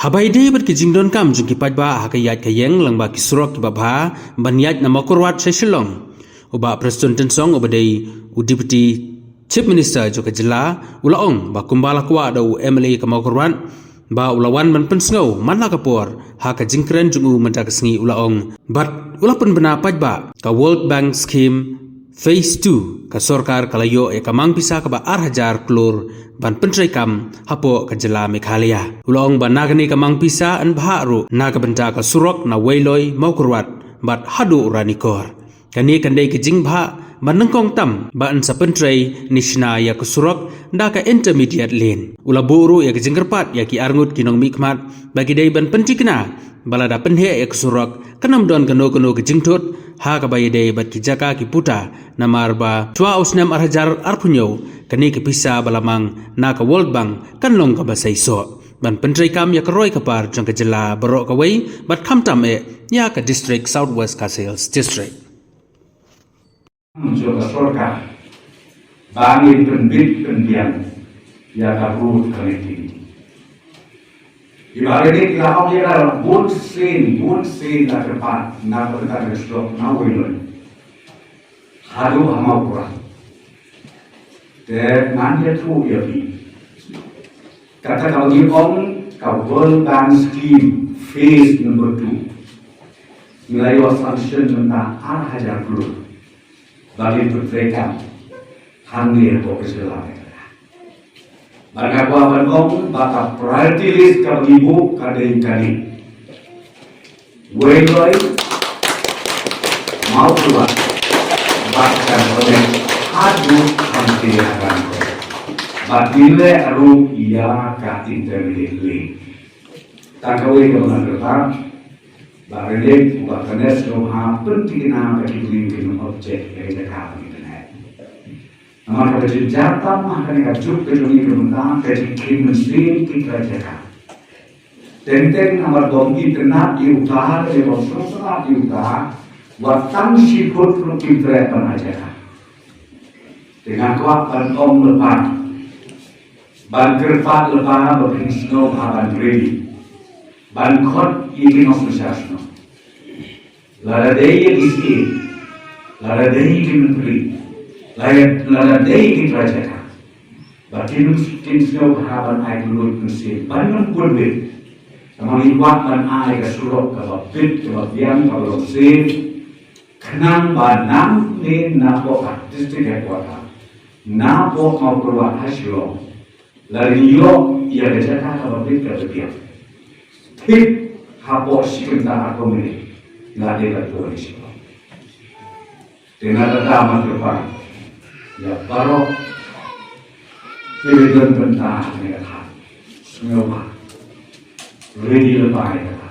Habai day ber ki jingdon kam jung ki pajba ha ka yat ka yeng lang ba ki surok ki babha ban yat na makurwat sai shilong uba Preston Tensong uba day Deputy Chief Minister jo ka jila ulaong ba kumbala kwa do Emily ka makurwat ba ulawan man pensngau man la kapor ha ka jingkren jungu mendak sngi ulaong bat ulapun bena pajba ka World Bank scheme Phase 2 ka sorkar kalayo e kamang pisa ka ba 8,000 klur ban pentrai kam hapo ka jela Meghalaya ulong ban nagani kamang pisa an bharu naga benta ka surok na wailoi maukurwat bat hadu uranikor kani kandai ke jingba ban nangkong tam ba an sa pentrai nishna ya ka surok da ka intermediate lane ulaburu ya ka jingkerpat ya ki arngut kinong mikmat bagi dai ban pentikna balada penhe ya ka surok kanam don kano ke jingtot ha ka bayi dai bat ki jaka ki puta namar ba 2,600 arpunyo kani ke pisa balamang na ka World Bank kan long ka basai so ban pentrai kam ya ka roi ka par jang ka jela barok ka wei bat kham tam e ya ka district Southwest ka sales district muncul ke sorkar bangin penbit pendiam ya ka road connectivity ibarat ini kita mau kira bun sen na kepat na perkara stop na wei hadu hamau kurang dan nanti tu ya bi kata kalau ni om kau World Bank scheme phase number 2 nilai assumption tentang 8,000 crore bagi pertrekan handir profesional bagi apa bandong baka priority list kau ibu kadang Wailoi mau keluar bahkan oleh hadu hampir batile aru ia ka intermediate lane takawi ko na kerta barele bakanes no ha penting na ka link no object ay ka internet amar ka jata ma ka ka chup ke ni ko na ka kim machine ki ka jaka tenten amar domgi tena di utahar de bosra di utahar watang sikut no ki tra pa jaka dengan kuat om lepas ban kerpat lepas berpingsno ban ready ban khot ini osmasasno lara dei isi lara dei menteri lara dei trajeka batin kinsno ban ai lulut nsi ban pulbe amang iwak ban ai ka surok ka bit ka biang ka losin kenang banam ni napo district headquarter napo mau keluar hasil lari yo ia berjata kalau kita berdiam tik hapus kita aku ini nggak ada lagi di sini dengan tetap depan ya baru kita tentang mereka semua ready lepas mereka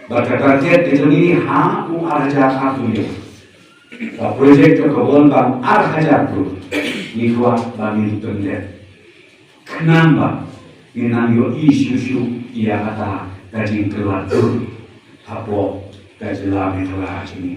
berkata itu ini aku aja aku ini projek kebun bang aja aku ini kuat bagi pendet kenapa inangyo isu ia kata dari keluar hapo dari lami telah ini